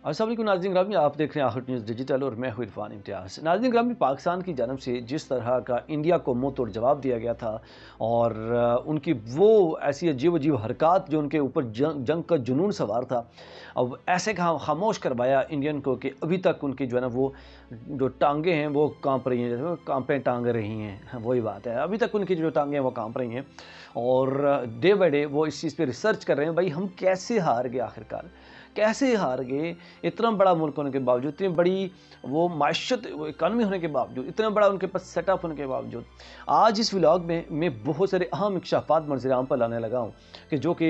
अस्सलाम वालेकुम नाज़रीन ग्रामी, आप देख रहे हैं आखिर न्यूज़ डिजिटल और मैं हूं इरफान इम्तियाज़। नाज़रीन ग्रामी, पाकिस्तान की जानब से जिस तरह का इंडिया को मुंह तोड़ जवाब दिया गया था और उनकी वो ऐसी अजीब अजीब हरकत जो उनके ऊपर जंग का जुनून सवार था, अब ऐसे खामोश करवाया इंडियन को कि अभी तक उनकी जो है ना वो जो टांगें हैं वो कांप रही हैं, जैसे कांपे टांग रही हैं। वही बात है, अभी तक उनकी जो टांगें हैं वो कांप रही हैं और डे बाई डे वो इस चीज़ पर रिसर्च कर रहे हैं, भाई हम कैसे हार गए, आखिरकार कैसे हार गए। इतना बड़ा मुल्क होने के बावजूद, इतनी बड़ी वो माशत इकानमी होने के बावजूद, इतना बड़ा उनके पास सेटअप होने के बावजूद, आज इस व्लॉग में मैं बहुत सारे अहम इंकशाफात मंजर आम पर लाने लगा हूँ कि जो कि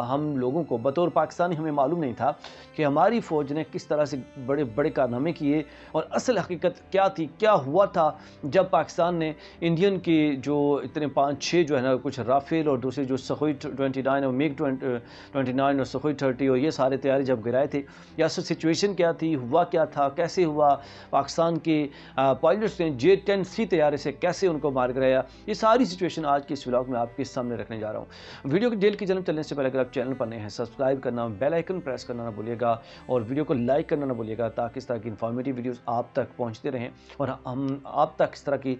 हम लोगों को बतौर पाकिस्तानी हमें मालूम नहीं था कि हमारी फ़ौज ने किस तरह से बड़े बड़े कारनामे किए और असल हकीकत क्या थी, क्या हुआ था जब पाकिस्तान ने इंडियन के जो इतने 5-6 जो है ना, कुछ राफेल और दूसरे जो सुखोई 29 और मिग 29 और सुखोई 30 और ये सारे तैयारी जब गिराए थे, या सिचुएशन क्या थी, हुआ क्या था, कैसे हुआ, पाकिस्तान के पायलट्स ने J-10C तैयारी से कैसे उनको मार गिराया, ये सारी सिचुएशन आज के इस व्लॉग में आपके सामने रखने जा रहा हूँ। वीडियो की जेल की जन्म चलने से पहले अगर आप चैनल पर नए हैं, सब्सक्राइब करना, बेल आइकन प्रेस करना ना भूलिएगा और वीडियो को लाइक करना ना भूलिएगा, ताकि इस तरह की इंफॉर्मेटिव वीडियोज़ आप तक पहुँचते रहें और हम आप तक इस तरह की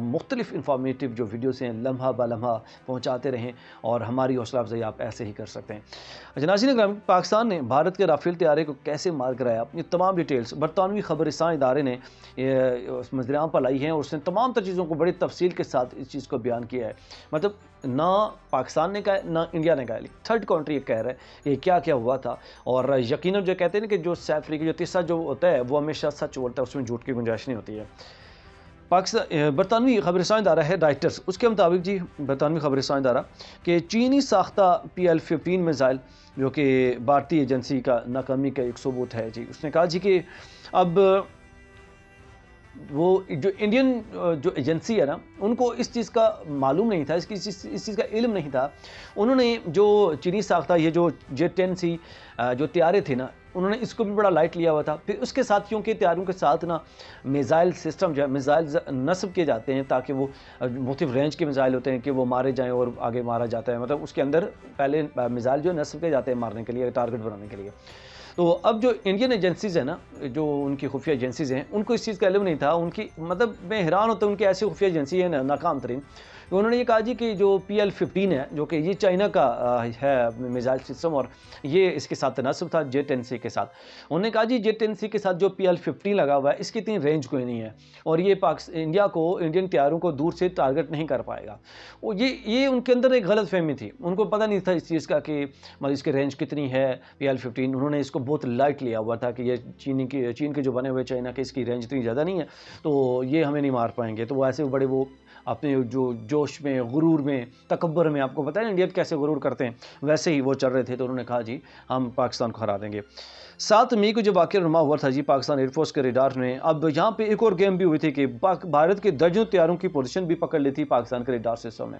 मुख्तलिफ इंफॉर्मेटिव जो वीडियोज़ हैं लम्हा ब लम्हा पहुँचाते रहें और हमारी हौसला अफजाई आप ऐसे ही कर सकते हैं। नाज़रीन ग्रामी, पाकिस्तान ने भारत के राफेल तैयारे को कैसे मार कराया, ये तमाम डिटेल्स बरतानवी खबरसां इदारे ने मंजराम पर लाई हैं और उसने तमाम तर चीज़ों को बड़ी तफसील के साथ इस चीज़ को बयान किया है। मतलब ना पाकिस्तान ने कहा ना इंडिया ने कहा, लेकिन थर्ड कंट्री ये कह रहा है कि क्या क्या हुआ था। और यकीनन जो कहते हैं ना कि जो सैफ की जो तीसरा जो होता है वो हमेशा सच बोलता है, उसमें झूठ की गुंजाइश नहीं होती है। पाकिस्तान बरतानवी खबरसां इदारा है राइटर्स, उसके मुताबिक जी बरतानवी खबरसां इदारा कि चीनी साख्ता PL-15 मिसाइल जो कि भारतीय एजेंसी का नाकामी का एक सबूत है जी, उसने कहा जी कि अब वो जो इंडियन जो एजेंसी है ना, उनको इस चीज़ का मालूम नहीं था, इस चीज़ का इल्म नहीं था। उन्होंने जो चीनी साख्ता ये जो J-10C जो तैयारे थे ना, उन्होंने इसको भी बड़ा लाइट लिया हुआ था। फिर उसके साथ क्योंकि तैयारों के साथ ना मिसाइल सिस्टम जो है, मिसाइल नस्ब किए जाते हैं ताकि वो मुख्तलिफ रेंज के मिसाइल होते हैं कि वो मारे जाएँ और आगे मारा जाता है। मतलब उसके अंदर पहले मिसाइल जो नस्ब किए जाते हैं मारने के लिए, टारगेट बनाने के लिए। तो अब जो इंडियन एजेंसीज़ हैं ना, जो उनकी खुफिया एजेंसीज़ हैं, उनको इस चीज़ का इल्म नहीं था। उनकी मतलब मैं हैरान होता हूँ, उनकी ऐसी खुफिया एजेंसी है ना नाकाम तरीन। उन्होंने ये कहा जी कि जो PL-15 है जो कि ये चाइना का है मिसाइल सिस्टम और ये इसके साथ तनासब था J-10C के साथ। उन्होंने कहा जी J-10C के साथ जो PL-15 लगा हुआ है इसकी इतनी रेंज कोई नहीं है और ये इंडिया को, इंडियन तैयारों को दूर से टारगेट नहीं कर पाएगा। वो ये उनके अंदर एक गलत फहमी थी, उनको पता नहीं था इस चीज़ का कि मतलब इसकी रेंज कितनी है PL-15। उन्होंने इसको बहुत लाइट लिया हुआ था कि ये चीन के जो बने हुए चाइना के, इसकी रेंज इतनी ज़्यादा नहीं है तो ये हमें नहीं मार पाएंगे। तो वो ऐसे बड़े वो अपने जो जोश में, गुरूर में, तकब्बर में, आपको पता है इंडिया कैसे गुरूर करते हैं, वैसे ही वो चल रहे थे। तो उन्होंने कहा जी हम पाकिस्तान को हरा देंगे। 7 मई को जो वाक़या नुमा हुआ था जी पाकिस्तान एयरफोर्स के रेडार ने, अब यहाँ पे एक और गेम भी हुई थी कि भारत के दर्जनों तैयारों की पोजीशन भी पकड़ ली थी पाकिस्तान के रेडार सिस्टम में।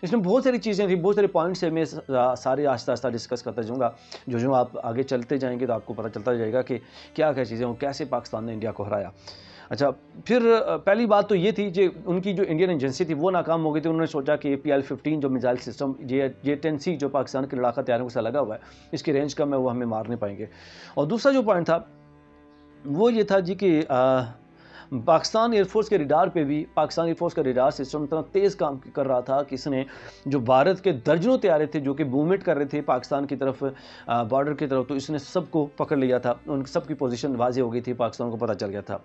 इसमें बहुत सारी चीज़ें थी, बहुत सारे पॉइंट्स है, मैं सारे आहिस्ता आहिस्ता डिस्कस करता जाऊँगा। जो आप आगे चलते जाएंगे तो आपको पता चलता जाएगा कि क्या क्या चीज़ें, कैसे पाकिस्तान ने इंडिया को हराया। अच्छा, फिर पहली बात तो ये थी कि उनकी जो इंडियन एजेंसी थी वो नाकाम हो गई थी। उन्होंने सोचा कि PL-15 जो मिसाइल सिस्टम J-10C जो पाकिस्तान के लड़ाका तैयारों के साथ लगा हुआ है, इसकी रेंज कम है, वो हमें मार नहीं पाएंगे। और दूसरा जो पॉइंट था वो ये था जी कि पाकिस्तान एयरफोर्स के रेडार पे भी, पाकिस्तान एयरफोर्स का रेडार सिस्टम इतना तेज़ काम कर रहा था कि इसने जो भारत के दर्जनों तैयारे थे जो कि मूवमेंट कर रहे थे पाकिस्तान की तरफ, बॉर्डर की तरफ, तो इसने सबको पकड़ लिया था। उन सबकी पोजीशन वाज़ेह हो गई थी, पाकिस्तान को पता चल गया था।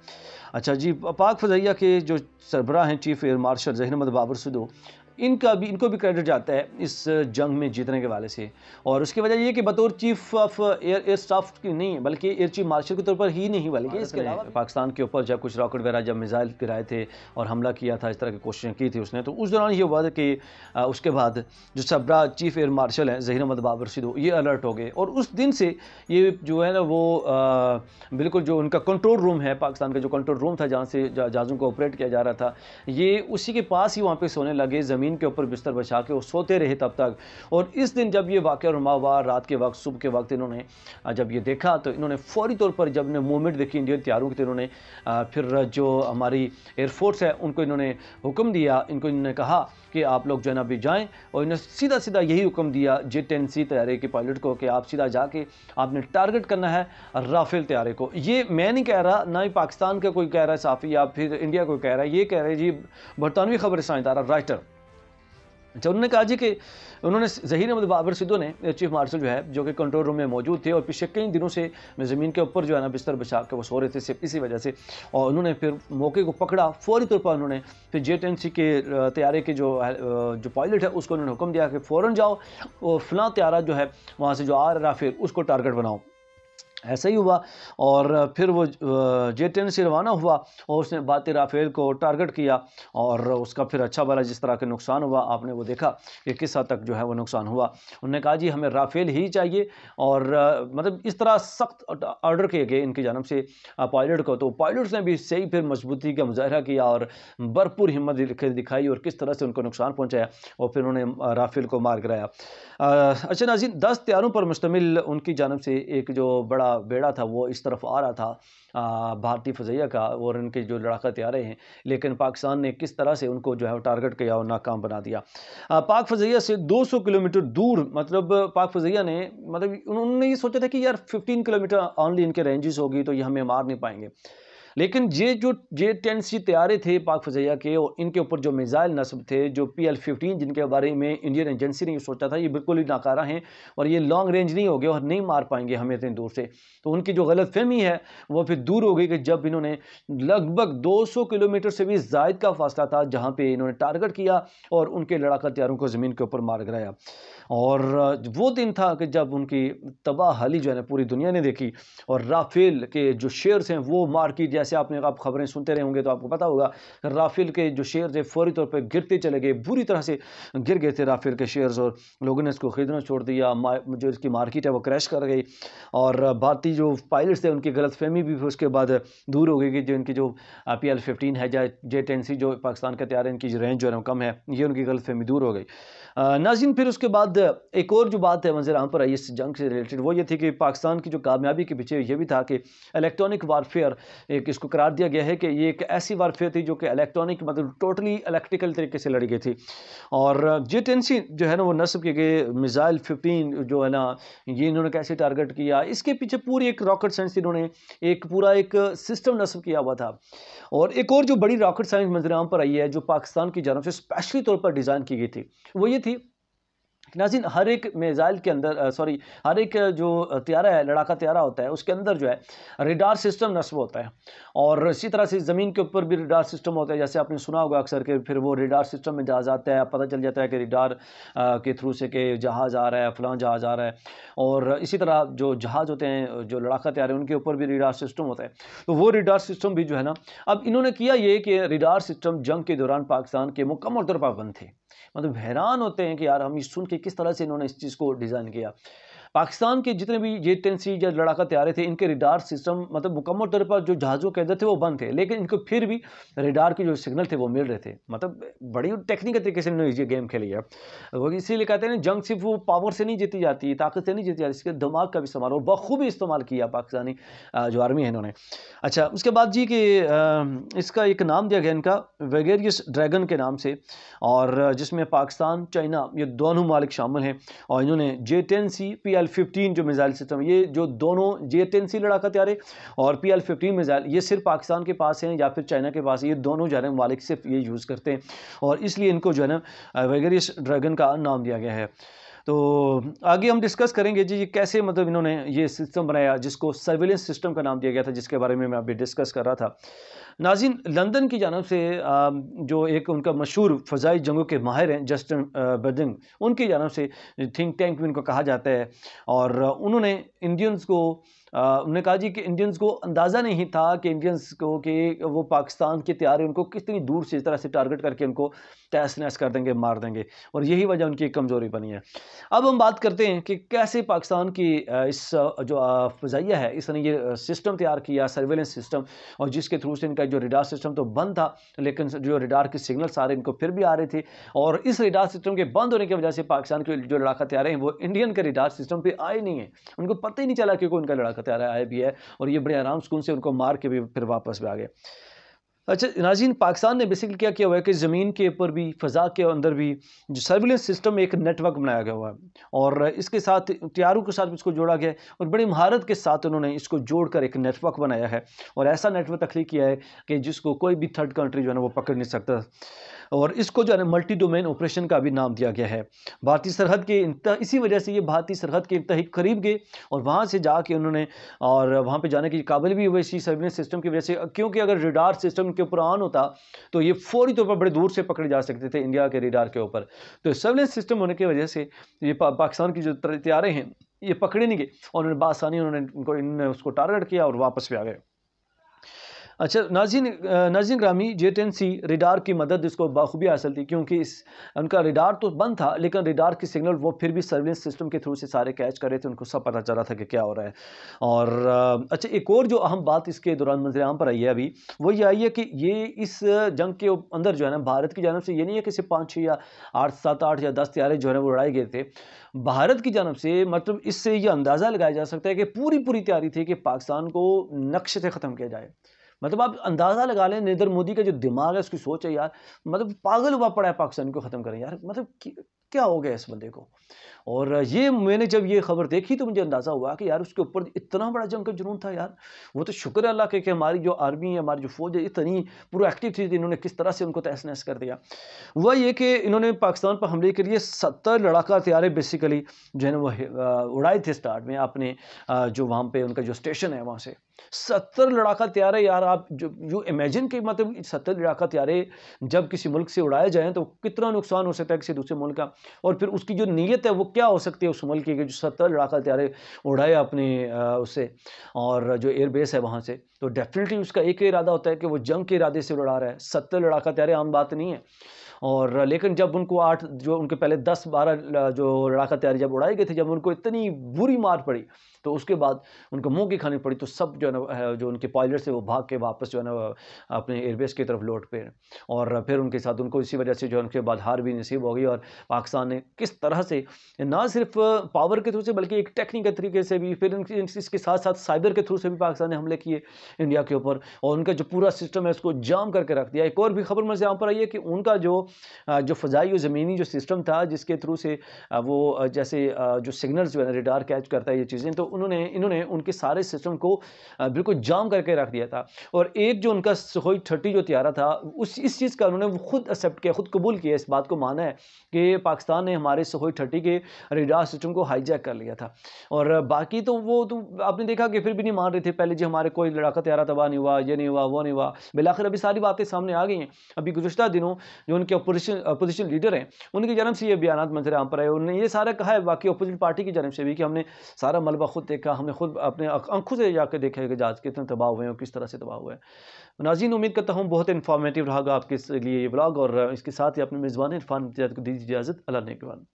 अच्छा जी, पाक फ़ज़ाइया के जो सरबराह हैं chief air marshal Zaheer Ahmed Babar Sidhu, इनको भी क्रेडिट जाता है इस जंग में जीतने के वाले से। और उसकी वजह ये कि बतौर चीफ ऑफ एयर स्टाफ की नहीं, बल्कि एयर चीफ मार्शल के तौर पर ही नहीं, बल्कि इसके अलावा पाकिस्तान के ऊपर जब कुछ रॉकेट वगैरह जब मिसाइल गिराए थे और हमला किया था, इस तरह की कोशिशें की थी उसने, तो उस दौरान ये हुआ था कि उसके बाद जो सरबराह चीफ एयर मार्शल हैं ज़हीर अहमद बाबर सिद्धू, ये अलर्ट हो गए और उस दिन से ये जो है ना वो बिल्कुल जो उनका कंट्रोल रूम है, पाकिस्तान का जो कंट्रोल रूम था जहाँ से जहाज़ों को ऑपरेट किया जा रहा था, ये उसी के पास ही वहाँ पर सोने लगे, ज़मीन ज़मीन के ऊपर बिस्तर बिछा के वो सोते रहे तब तक। और इस दिन जब ये वाक़या रुमा हुआ, रात के वक्त, सुबह के वक्त, इन्होंने जब ये देखा तो इन्होंने फ़ौरी तौर पर जब मूवमेंट देखी इंडियन तैयारों की, तो इन्होंने फिर जो हमारी एयरफोर्स है उनको इन्होंने हुक्म दिया, इन्होंने कहा कि आप लोग जो है ना अभी जाएँ, और इन्होंने सीधा सीधा यही हुक्म दिया J-10C तैयारे के पायलट को कि आप सीधा जाके आपने टारगेट करना है राफेल तैयारे को। ये मैं नहीं कह रहा, ना ही पाकिस्तान का कोई कह रहा है साफ़ी या फिर इंडिया कोई कह रहा है, ये कह रहे हैं जी बरतानवी खबर साइंसदान राइटर। अच्छा, उन्होंने कहा जी कि उन्होंने ज़हीर अहमद बाबर सिद्धू ने चीफ मार्शल जो है, जो कि कंट्रोल रूम में मौजूद थे और पिछले कई दिनों से ज़मीन के ऊपर जो है ना बिस्तर बिछा के वो सो रहे थे सिर्फ इसी वजह से, और उन्होंने फिर मौके को पकड़ा। फ़ौरी तौर पर उन्होंने फिर J-10C के तैयारे के जो पायलट है उसको उन्होंने हुक्म दिया कि फ़ौरन जाओ और फ़लाँ तैयारा जो है वहाँ से जो आ रहा फिर उसको टारगेट बनाओ। ऐसा ही हुआ और फिर वो J-10C रवाना हुआ और उसने बात राफेल को टारगेट किया और उसका फिर अच्छा भला जिस तरह का नुकसान हुआ आपने वो देखा कि किस हद तक जो है वो नुकसान हुआ। उन्होंने कहा जी हमें राफेल ही चाहिए, और मतलब इस तरह सख्त ऑर्डर किए गए इनकी जानब से पायलट को। तो पायलट्स ने भी सही फिर मजबूती का मुजाहरा किया और भरपूर हिम्मत दिखाई और किस तरह से उनको नुकसान पहुँचाया और फिर उन्होंने राफेल को मार गिराया। अच्छा नाज़रीन, 10 तैयारों पर मुश्तमिल उनकी जानब से एक जो बड़ा बेड़ा था वो इस तरफ आ रहा था भारतीय फ़ज़ाइया का, और उनके जो लड़ाका तैयारे हैं, लेकिन पाकिस्तान ने किस तरह से उनको जो है टारगेट किया और नाकाम बना दिया। पाक फ़ज़ाइया से 200 किलोमीटर दूर, मतलब पाक फ़ज़ाइया ने, मतलब उन्होंने ये सोचा था कि यार 15 किलोमीटर ऑनली इनके रेंजेस होगी तो ये हमें मार नहीं पाएंगे, लेकिन ये जो J-10C तैयारे थे पाक फ़ज़ाइया के, और इनके ऊपर जो मिसाइल नस्ब थे, जो PL-15 जिनके बारे में इंडियन एजेंसी ने ये सोचा था ये बिल्कुल ही नाकारा हैं और ये लॉन्ग रेंज नहीं होंगे और नहीं मार पाएंगे हमें इतनी दूर से। तो उनकी जो गलतफहमी है वो फिर दूर हो गई कि जब इन्होंने लगभग 200 किलोमीटर से भी ज़ायद का फासला था जहाँ पे इन्होंने टारगेट किया और उनके लड़ाका तैयारों को ज़मीन के ऊपर मार गिराया। और वो दिन था कि जब उनकी तबाहली जो है ना पूरी दुनिया ने देखी, और राफेल के जो शेयर्स हैं वो मार्केट, जैसे आप खबरें सुनते रहे होंगे तो आपको पता होगा, राफेल के जो शेयर्स थे फौरी तौर पे गिरते चले गए, बुरी तरह से गिर गए थे राफेल के शेयर्स, और लोगों ने इसको खरीदना छोड़ दिया। जो इसकी मार्केट है वो क्रैश कर गई, और भारतीय जो पायलट्स थे उनकी गलतफहमी भी फिर उसके बाद दूर हो गई कि जो इनकी जो PL-15 है या J-10C जो पाकिस्तान का तैयार है, इनकी रेंज जो है कम है, ये उनकी गलतफहमी दूर हो गई। नाज़रीन, फिर उसके बाद एक और जो बात है मंज़र आम पर आई इस जंग से रिलेटेड, वो ये थी कि पाकिस्तान की जो कामयाबी के पीछे ये भी था कि इलेक्ट्रॉनिक वारफेयर, एक इसको करार दिया गया है कि ये एक ऐसी वारफेयर थी जो कि इलेक्ट्रॉनिक, मतलब टोटली इलेक्ट्रिकल तरीके से लड़ी गई थी। और J-10C जो है ना वो नस्ब किए गए मिसाइल 15 जो है ना, ये इन्होंने कैसे टारगेट किया, इसके पीछे पूरी एक रॉकेट साइंस इन्होंने एक पूरा एक सिस्टम नस्ब किया हुआ था। और एक और जो बड़ी रॉकेट साइंस मंज़र आम पर आई है जो पाकिस्तान की जानब से स्पेशली तौर पर डिज़ाइन की गई थी, वो ये थी नाज़रीन, हर एक मिसाइल के अंदर हर एक जो तैयारा है, लड़ाका तैयारा होता है, उसके अंदर जो है रेडार सिस्टम नस्ब होता है, और इसी तरह से ज़मीन के ऊपर भी रेडार सिस्टम होता है। जैसे आपने सुना होगा अक्सर कि फिर वो रेडार सिस्टम में जहाज़ आता है, पता चल जाता है कि रेडार के थ्रू से कि जहाज़ आ रहा है, फ़लाँ जहाज़ आ रहा है, और इसी तरह जो जहाज़ होते हैं, जो लड़ाका तैयार है, उनके ऊपर भी रेडार सिस्टम होता है। तो वो रेडार सिस्टम भी जो है ना, अब इन्होंने किया ये कि रेडार सिस्टम जंग के दौरान पाकिस्तान के मुकम्मल तौर पर बंद थे। मतलब हैरान होते हैं कि यार हम ये सुन के किस तरह से इन्होंने इस चीज़ को डिज़ाइन किया। पाकिस्तान के जितने भी J-10C या लड़ाका तैयारे थे, इनके रेडार सिस्टम मतलब मुकम्मल तौर पर जो जहाज़ों के अंदर थे वो बंद थे, लेकिन इनको फिर भी रेडार के जो सिग्नल थे वो मिल रहे थे। मतलब बड़ी टेक्निकल तरीके से इन्होंने ये गेम खेली है। वो इसीलिए कहते हैं जंग सिर्फ वो पावर से नहीं जीती जाती, ताकत से नहीं जीती जाती, इसके दिमाग का भी इस्तेमाल और बखूबी इस्तेमाल किया पाकिस्तानी जो आर्मी है इन्होंने। अच्छा, उसके बाद जी कि इसका एक नाम दिया गया इनका वेगेरियस ड्रैगन के नाम से, और जिसमें पाकिस्तान, चाइना, ये दोनों मालिक शामिल हैं, और इन्होंने J-10C PL-15 जो मिसाइल सिस्टम, ये जो दोनों J-10C लड़ाका तैयारे और PL-15 मिसाइल, ये सिर्फ पाकिस्तान के पास हैं या फिर चाइना के पास, ये दोनों जो है मालिक सिर्फ ये यूज़ करते हैं, और इसलिए इनको जो है ना वेगेरियस ड्रैगन का नाम दिया गया है। तो आगे हम डिस्कस करेंगे जी ये कैसे, मतलब इन्होंने ये सिस्टम बनाया जिसको सर्विलेंस सिस्टम का नाम दिया गया था, जिसके बारे में मैं अभी डिस्कस कर रहा था। नाज़रीन, लंदन की जानब से जो एक उनका मशहूर फ़ज़ाई जंगों के माहिर हैं जस्टिन बर्डिंग, उनकी जानब से थिंक टैंक भी इनको कहा जाता है, और उन्होंने इंडियंस को उन्होंने कहा जी कि इंडियंस को अंदाज़ा नहीं था कि इंडियंस को कि वो पाकिस्तान के त्यारे उनको कितनी दूर से इस तरह से टारगेट करके उनको तहस नहस कर देंगे, मार देंगे, और यही वजह उनकी कमज़ोरी बनी है। अब हम बात करते हैं कि कैसे पाकिस्तान की जो फ़ज़ाइया है, इसने ये सिस्टम तैयार किया, सर्वेलेंस सिस्टम, और जिसके थ्रू से इनका जो रडार सिस्टम तो बंद था, लेकिन जो रडार के सिग्नल सारे इनको फिर भी आ रहे थे, और इस रडार सिस्टम के बंद होने की वजह से पाकिस्तान के जो लड़ाका तैयारे हैं वो इंडियन के रडार सिस्टम पे आए नहीं है। उनको पता ही नहीं चला कि कोई उनका लड़ाका तैयारा आया भी है, और ये बड़े आराम सुकून से उनको मार के भी फिर वापस भी आ गए। अच्छा नाज़रीन, पाकिस्तान ने बेसिकली क्या किया हुआ है कि ज़मीन के ऊपर भी, फ़ज़ा के अंदर भी जो सर्विलेंस सिस्टम, एक नेटवर्क बनाया गया हुआ है, और इसके साथ हथियारों के साथ भी इसको जोड़ा गया है, और बड़ी महारत के साथ उन्होंने इसको जोड़कर एक नेटवर्क बनाया है, और ऐसा नेटवर्क तख्लीक किया है कि जिसको कोई भी थर्ड कंट्री जो है ना वो पकड़ नहीं सकता, और इसको जो है ना मल्टी डोमेन ऑपरेशन का भी नाम दिया गया है। भारतीय सरहद के इसी वजह से ये भारतीय सरहद के इंतहा करीब गए, और वहाँ से जाके उन्होंने, और वहाँ पे जाने के काबिल भी हुए इसी सर्विलेंस सिस्टम की वजह से, क्योंकि अगर रडार सिस्टम के ऊपर ऑन होता तो ये फौरी तौर पर बड़े दूर से पकड़े जा सकते थे इंडिया के रडार के ऊपर। तो सर्विलेंस सिस्टम होने की वजह से ये पाकिस्तान की जो तैयारे हैं ये पकड़े नहीं गए, और उन्होंने बासानी इन्होंने उसको टारगेट किया और वापस भी आ गए। अच्छा नाज़रीन ग्रामी, J10C रडार की मदद इसको बाखूबी हासिल थी, क्योंकि उनका रडार तो बंद था, लेकिन रडार के सिग्नल वो फिर भी सर्विलेंस सिस्टम के थ्रू से सारे कैच कर रहे थे, उनको सब पता चला था कि क्या हो रहा है। और अच्छा, एक और जो अहम बात इसके दौरान मंजर-ए-आम पर आई है अभी, वो ये आई है कि ये इस जंग के अंदर जो है ना, भारत की जानब से ये नहीं है कि सिर्फ 5-6 या 8, 7, 8 या 10 तैयारे जो है ना वो उड़ाए गए थे। भारत की जानब से, मतलब इससे ये अंदाज़ा लगाया जा सकता है कि पूरी तैयारी थी कि पाकिस्तान को नक्शे से ख़त्म किया जाए। मतलब आप अंदाज़ा लगा लें, नरेंद्र मोदी का जो दिमाग है, उसकी सोच है यार, मतलब पागल हुआ पड़ा है पाकिस्तान को ख़त्म करें यार, मतलब क्या हो गया इस बंदे को। और ये मैंने जब ये खबर देखी तो मुझे अंदाज़ा हुआ कि यार उसके ऊपर इतना बड़ा जंग का जुनून था यार। वो तो शुक्र है अल्लाह के कि हमारी जो आर्मी है, हमारी जो फ़ौज है, इतनी प्रोएक्टिव थी, इन्होंने किस तरह से उनको तहस-नहस कर दिया। हुआ ये कि इन्होंने पाकिस्तान पर हमले के लिए 70 लड़ाका तैयारे बेसिकली जो है ना वो उड़ाए थे स्टार्ट में अपने जो वहाँ पे उनका जो स्टेशन है वहाँ से। 70 लड़ाका तैयारे यार, आप जो इमेजिन कि मतलब 70 लड़ाका तैयारे जब किसी मुल्क से उड़ाए जाएँ तो कितना नुकसान हो सकता है किसी दूसरे मुल्क का, और फिर उसकी जो नीयत है वो क्या हो सकती है उस मुल्क की कि जो 70 लड़ाका तैयारे उड़ाए अपने उससे, और जो एयरबेस है वहाँ से, तो डेफिनेटली उसका एक ही इरादा होता है कि वो जंग के इरादे से उड़ा रहा है। 70 लड़ाका तैयारे आम बात नहीं है। और लेकिन जब उनको 8 जो उनके पहले 10-12 जो लड़ाका तैयारी जब उड़ाए गए थे, जब उनको इतनी बुरी मार पड़ी, तो उसके बाद उनको मुँह की खानी पड़ी, तो सब जो है ना जो उनके पायलट थे वो भाग के वापस जो है ना अपने एयरबेस की तरफ लौट पे, और फिर उनके साथ उनको इसी वजह से जो है उनके बाद हार भी नसीब हो गई। और पाकिस्तान ने किस तरह से ना सिर्फ पावर के थ्रू से बल्कि एक टेक्निकल तरीके से भी, फिर इसके साथ साथ साइबर के थ्रू से भी पाकिस्तान ने हमले किए इंडिया के ऊपर, और उनका जो पूरा सिस्टम है उसको जाम करके रख दिया। एक और भी खबर में से यहाँ पर आई है कि उनका जो फ़ज़ाई और ज़मीनी जो सिस्टम था जिसके थ्रू से वो जैसे जो सिग्नल्स जो है ना रडार कैच करता है ये चीज़ें, तो इन्होंने उनके सारे सिस्टम को बिल्कुल जाम करके रख दिया था। और एक जो उनका सुखोई 30 जो तैयारा था, इस चीज़ का उन्होंने खुद एक्सेप्ट किया, खुद कबूल किया, इस बात को माना है कि पाकिस्तान ने हमारे सुखोई 30 के रडार सिस्टम को हाईजैक कर लिया था। और बाकी तो वो तो आपने देखा कि फिर भी नहीं मान रहे थे पहले, जी हमारे कोई लड़ाका तैयारा तबाह नहीं हुआ, ये नहीं हुआ, वो नहीं हुआ। बिलाखिर अभी सारी बातें सामने आ गई हैं। अभी गुज़श्ता दिनों जो उनके अपोजिशन लीडर हैं, उनकी जानब से ये बयानात मंजर-आम पर आए। उन्होंने ये सारा कहा है बाकी अपोजिट पार्टी की जानब से भी कि हमने सारा मलबा खुद देखा, हमने खुद अपने आँखों से जाकर देखा है कि जहाज़ कितने तबाह हुए हैं और किस तरह से तबाह हुआ है। नाज़रीन, उम्मीद करता हूँ बहुत इन्फॉर्मेटिव रहा आपके लिए ये व्लॉग, और इसके साथ ही अपने मेज़बान इरफान को दीजिए इजाज़त। अल्लाह ने के बाद।